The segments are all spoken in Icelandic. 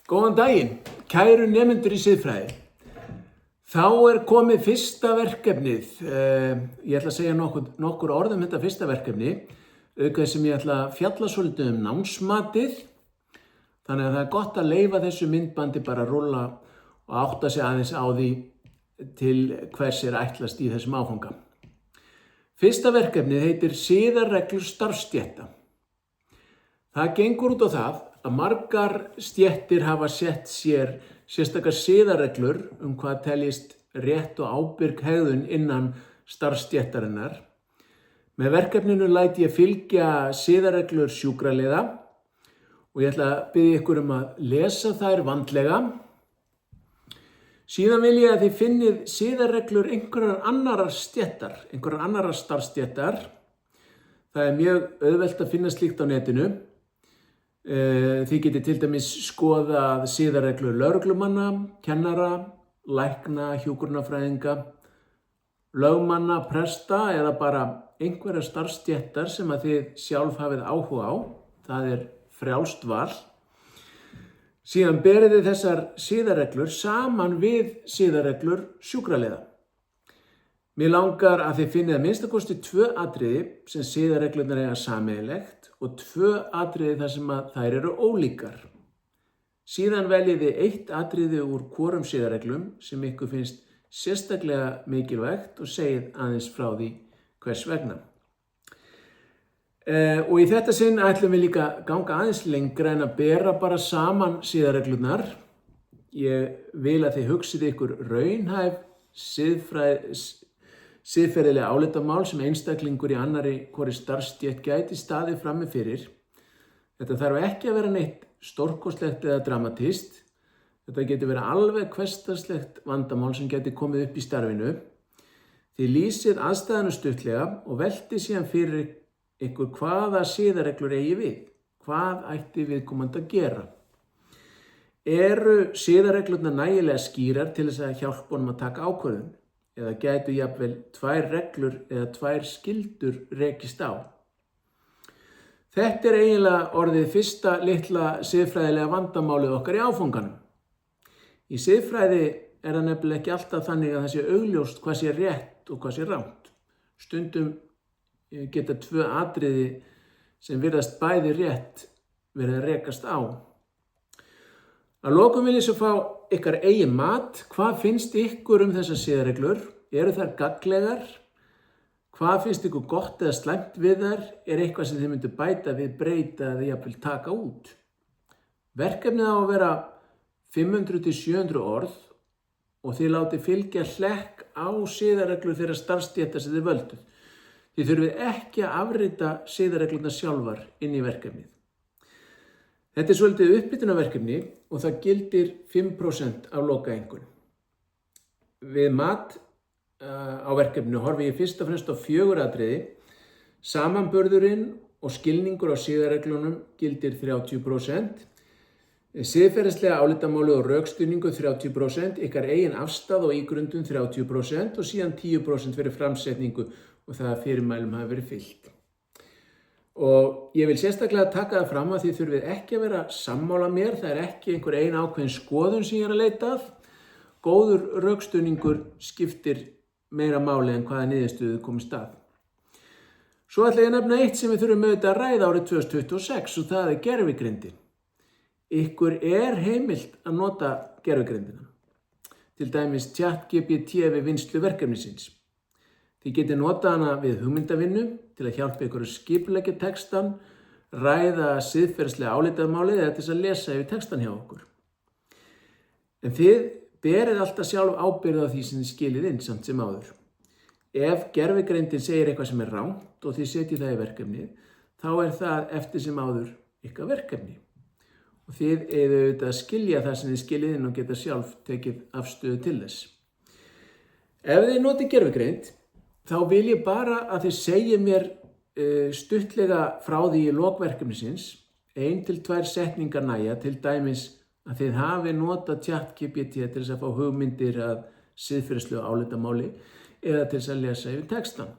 Góðan daginn, kæru nemendur í siðfræði. Þá komið fyrsta verkefnið. Ég ætla að segja nokkur orð þetta fyrsta verkefni, auk þess sem ég ætla að fjalla svolítið námsmatið. Þannig að það gott að leyfa þessu myndbandi bara að rúlla og átta sig aðeins á því til hvers ætlast í þessum áfanga. Fyrsta verkefnið heitir siðareglur starfsstétta. Það gengur út á það að margar stéttir hafa sett sér sérstakar siðareglur hvað teljist rétt og ábyrg hegðun innan starfsstéttarinnar. Með verkefninu læt ég fylgja siðareglur sjúkraliða og ég ætla að biðja ykkur að lesa þær vandlega. Síðan vil ég að þið finnið siðareglur einhverjar annarar starfsstéttar. Það mjög auðvelt að finna slíkt á netinu. Þið getið til dæmis skoðað siðareglur lögreglumanna, kennara, lækna, hjúkrunarfræðinga, lögmanna, presta eða bara einhverjar starfsstéttar sem að þið sjálf hafið áhuga á. Það frjálst val. Síðan berið þið þessar siðareglur saman við siðareglur sjúkraliða. Mér langar að þið finnið að minnstakosti 2 atriði sem siðareglurnar eiga sameiginlegt og 2 atriði þar sem að þær eru ólíkar. Síðan veljið þið 1 atriði úr hvorum siðareglum sem ykkur finnst sérstaklega mikilvægt og segið aðeins frá því hvers vegna. Og í þetta sinn ætlum við líka ganga aðeins lengra en að bera bara saman siðareglurnar. Ég vil að þið hugsið ykkur raunhæf siðferðilega álitamál sem einstaklingur í annarri hvori starfsstétt gæti staðið frammi fyrir. Þetta þarf ekki að vera neitt stórkostlegt eða dramatískt. Þetta getur verið alveg hversdagslegt vandamál sem geti komið upp í starfinu. Þið lýsið aðstæðanu stuttlega og veltið síðan fyrir ykkur hvaða siðareglur eigi við. Hvað ætti viðkomandi að gera? Eru siðareglurnar nægilega skýrar til þess að hjálpa honum að taka ákvörðun? Eða gætu jafnvel 2 reglur eða 2 skyldur rekist á? Þetta eiginlega orðið fyrsta litla siðfræðilega vandamálið okkar í áfanganum. Í siðfræði það nefnilega ekki alltaf þannig að það sé augljóst hvað sé rétt og hvað sé rangt. Stundum geta 2 atriði sem virðast bæði rétt verið að rekast á. Að lokum vil ég svo fá ykkar eigin mat. Hvað finnst ykkur þessar siðareglur? Eru þær gagnlegar? Hvað finnst ykkur gott eða slæmt við þær? Eitthvað sem þið myndu bæta við, breyta eða jafnvel taka út? Verkefnið á að vera 500 til 700 orð og þið látið fylgja hlekk á siðareglur þeirra starfsstétta sem þið völduð. Þið þurfið ekki að afrita siðareglurnar sjálfar inn í verkefnið. Þetta svolítið uppbytunarverkefni og það gildir 5% af lokaeinkunn. Við mat á verkefninu horfi ég fyrst og fremst á 4 atriði. Samanburðurinn og skilningur á siðareglunum gildir 30%. Siðferðislega álitamáli og rökstuðningu 30%, ykkar eigin afstæð og ígrundun 30% og síðan 10% fyrir framsetningu og það að fyrirmælum hafi verið fylgt. Og ég vil sérstaklega taka það fram að þið þurfið ekki að vera sammála mér, það ekki einhver ein ákveðin skoðun sem ég að leita að. Góður rökstuðningur skiptir meira máli en hvaða niðurstöðu komist að. Svo ætla ég að nefna eitt sem við þurfum auðvitað að ræða árið 2026 og það gervigreindin. Ykkur heimilt að nota gervigreindina. Til dæmis ChatGPT við vinnslu verkefnisins. Þið getið notað hana við hugmyndavinnu til að hjálpa ykkur að skipuleggja textan, ræða siðferðislega álitamálið eða til þess að lesa yfir textan hjá okkur. En þið berið alltaf sjálf ábyrgð á því sem þið skilið inn samt sem áður. Ef gervigreindin segir eitthvað sem rangt og þið setjið það í verkefnið, þá það eftir sem áður ykkar verkefni. Og þið eigið auðvitað að skilja það sem þið skilið inn og geta sjálf tekið afstöðu til þess. Ef þið notið gervigreind, þá vil ég bara að þið segja mér stuttlega frá því í lok verkefnisins, 1 til 2 setningar nægja, til dæmis að þið hafi notað ChatGPT til þess að fá hugmyndir að siðferðislegu álitamáli eða til þess að lesa yfir textan.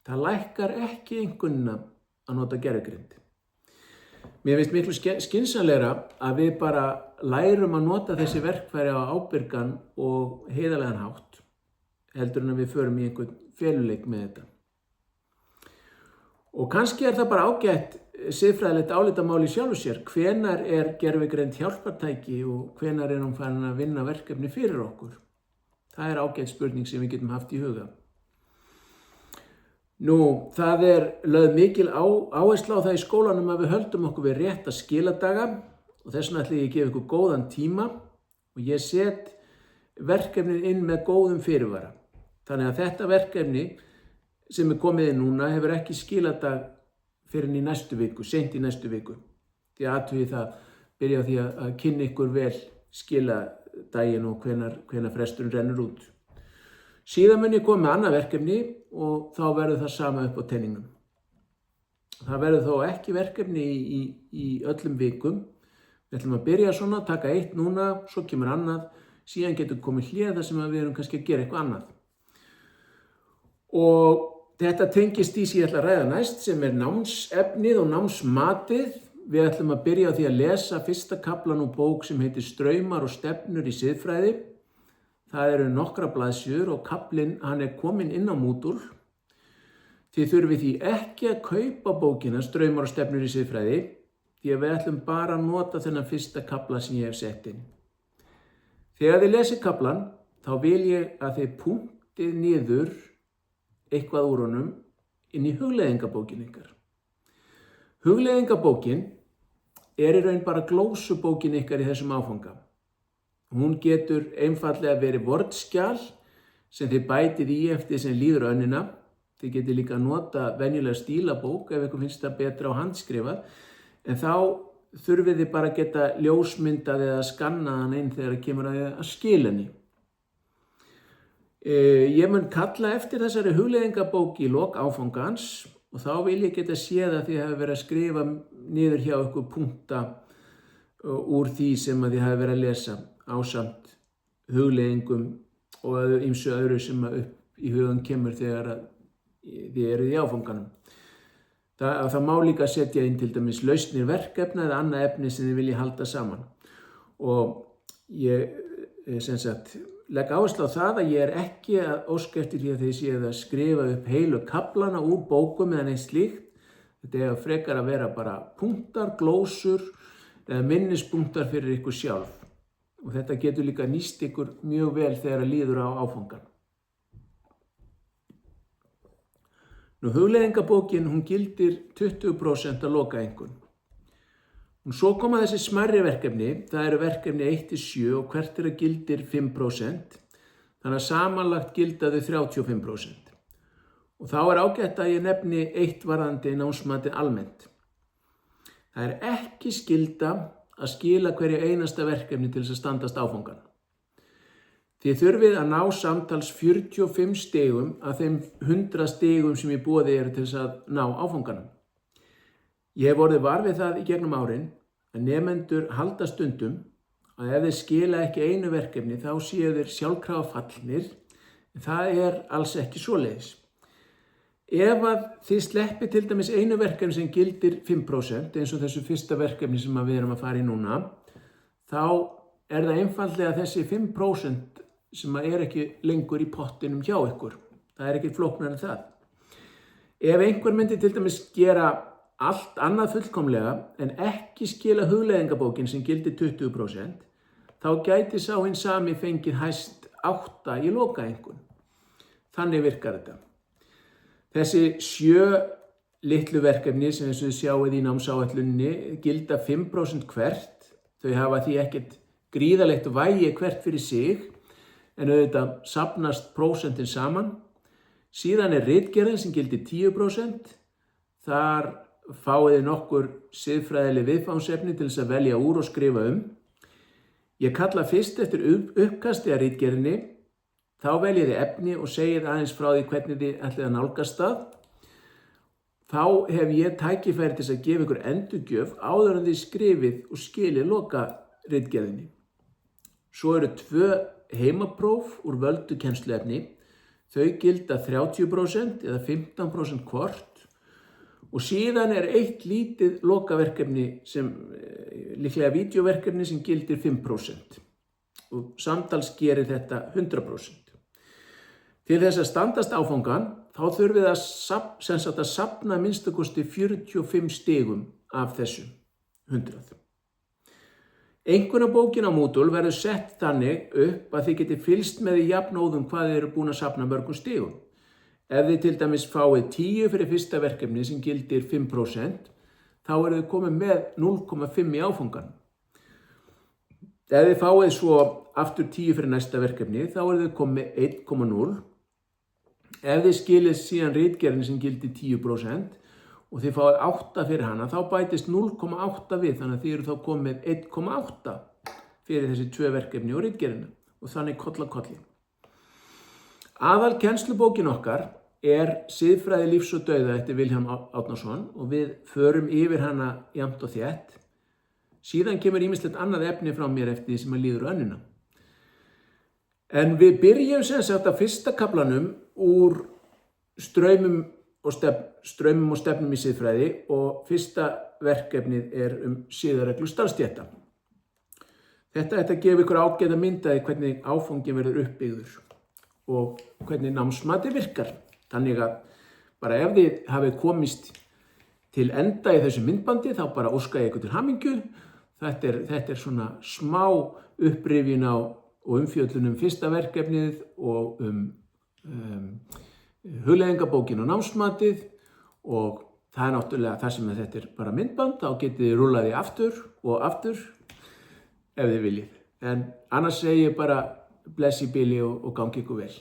Það lækkar ekki einkunnina að nota gervigreind. Mér finnst miklu skynsamlegra að við bara lærum að nota þessi verkfæri á ábyrgan og heiðarlegan hátt heldur en að við förum í einhvern feluleik með þetta. Og kannski það bara ágætt siðfræðilegt álitamál í sjálfu sér. Hvenær gervigreind hjálpartæki og hvenær hún farin að vinna verkefni fyrir okkur? Það ágætt spurning sem við getum haft í huga. Það lögð mikil áhersla á það í skólanum að við höldum okkur við rétta skiladaga og þess vegna ætla ég að gefa ykkur góðan tíma og ég set verkefnin inn með góðum fyrirvara. Þannig að þetta verkefni sem komið inn núna hefur ekki skiladag fyrir í næstu viku, seint í næstu viku. Því athugið það, byrja á því að kynna ykkur vel skiladaginn og hvenær fresturinn rennur út. Síðan mun ég koma með annað verkefni og þá verður það sama upp á teningnum. Það verður þó ekki verkefni í öllum vikum. Við ætlum að byrja svona, taka eitt núna, svo kemur annað, síðan getur komið hlé þar sem við erum kannski að gera eitthvað annað. Og þetta tengist því sem ég ætla að ræða næst sem námsefnið og námsmatið. Við ætlum að byrja á því að lesa fyrsta kaflan úr bók sem heitir Straumar og stefnur í siðfræði. Það eru nokkra blaðsíður og kaflinn hann kominn inn á Moodle. Þið þurfið því ekki að kaupa bókina Straumar og stefnur í siðfræði því að við ætlum bara að nota þennan fyrsta kafla sem ég hef sett inn. Þegar þið lesið kaflan þá vil ég að þið punktið niður eitthvað úr honum inn í hugleiðingabókin ykkar. Hugleiðingabókin í raun bara glósubókin ykkar í þessum áfanga. Hún getur einfaldlega verið vortskjal sem þið bætið í eftir sem líður önnina. Þið getið líka að nota venjulega stílabók ef ykkur finnst það betra á handskrifað. En þá þurfið þið bara að geta ljósmyndað eða skannað hann inn þegar það kemur að skila henni. Ég mun kalla eftir þessari hugleiðingabók í lok áfangans og þá vil ég geta séð að þið hafi verið að skrifa niður hjá ykkur punkta úr því sem að þið hafi verið að lesa ásamt hugleiðingum og ýmsu öðru sem upp í hugan kemur þegar þið eruð í áfanganum. Það má líka setja inn til dæmis lausnir verkefna eða annað efni sem þið vilja halda saman. Og ég legg áherslu á það að ég ekki að óska eftir því að þið séu að skrifa upp heilu kaflana úr bókum eða neitt slíkt. Þetta frekar að vera bara punktar, glósur eða minnispunktar fyrir ykkur sjálf. Og þetta getur líka nýst ykkur mjög vel þegar líður á áfangan. Hugleiðingabókin, hún gildir 20% að lokaeinkunn. Svo koma þessi smærri verkefni, það eru verkefni 1-7 og hvert að gildir 5%, þannig að samanlagt gilda þau 35%. Og þá ágætt að ég nefni eitt varðandi námsmatið almennt. Það ekki skylda að skila hverju einasta verkefni til þess að standast áfangan. Þið þurfið að ná samtals 45 stigum af þeim 100 stigum sem í boði eru til þess að ná áfanganum. Ég hef orðið var við það í gegnum árin að nemendur halda stundum að ef þeir skila ekki einu verkefni þá séu þeir sjálfkrafa fallnir, en það alls ekki svoleiðis. Ef að þið sleppið til dæmis einu verkefni sem gildir 5%, eins og þessu fyrsta verkefni sem við erum að fara í núna, þá það einfaldlega þessi 5% sem ekki lengur í pottinum hjá ykkur. Það ekki flóknara en það. Ef einhver myndi til dæmis gera allt annað fullkomlega en ekki skila hugleiðingabókin sem gildir 20%, þá gæti sá hinn sami fengið hæst 8 í lokaeinkunn. Þannig virkar þetta. Þessi 7 litlu verkefni sem þið sjáið í námsáætluninni gilda 5% hvert. Þau hafa því ekkert gríðarlegt vægi hvert fyrir sig, en auðvitað safnast prósentin saman. Síðan ritgerðin sem gildir 10%. Þar fáið þið nokkur siðfræðileg viðfangsefni til þess að velja úr og skrifa um. Ég kalla fyrst eftir uppkasti að ritgerðinni. Þá veljið þið efni og segið aðeins frá því hvernig þið ætlið að nálgast það. Þá hef ég tækifæri til að gefa ykkur endurgjöf áður en þið skrifið og skilið lokaritgerðinni. Svo eru 2 heimapróf úr völdu kennsluefni. Þau gilda 30% eða 15% hvort Og síðan eitt lítið lokaverkefni sem líklega vídeoverkefni sem gildir 5%. Og samtals gerir þetta 100%. Til þess að standast áfangan þá þurfum við að safna minnstakosti 45 stigum af þessum 100. Einkunnabókin á Moodle verður sett þannig upp að þið geti fylgst með í jafnóðum hvað þið eru búin að safna mörgum stigum. Ef þið til dæmis fáið 10 fyrir fyrsta verkefni sem gildir 5%, þá eru þið komið með 0,5 í áfangan. Ef þið fáið svo aftur 10 fyrir næsta verkefni, þá eru þið komið með 1,0. Ef þið skilið síðan ritgerðin sem gildir 10% og þið fáið 8 fyrir hana, þá bætist 0,8 við, þannig að þið eru þá komið með 1,8 fyrir þessi 2 verkefni og ritgerðina og þannig koll að kolli. Aðal kennslubókin okkar Siðfræði lífs og dauða eftir Vilhjálm Árnason og við förum yfir hana jafnt og þétt. Síðan kemur ýmislegt annað efni frá mér eftir því sem að líður önnina. En við byrjum sem sagt á fyrsta kaflanum úr straumum og stefnum í siðfræði og fyrsta verkefnið siðareglur starfsstétta. Þetta gefur ykkur ágæta mynd af hvernig áfangin verður uppbyggður og hvernig námsmatið virkar. Þannig að bara ef þið hafið komist til enda í þessu myndbandi þá bara óska ég ykkur til hamingju. Þetta svona smá upprifjun á og umfjöllun fyrsta verkefnið og hugleiðingabókin og námsmatið og það náttúrulega það sem þetta bara myndband, þá getið þið rúllað því aftur og aftur ef þið viljið. En annars segi ég bara bless í bili og gangi ykkur vel.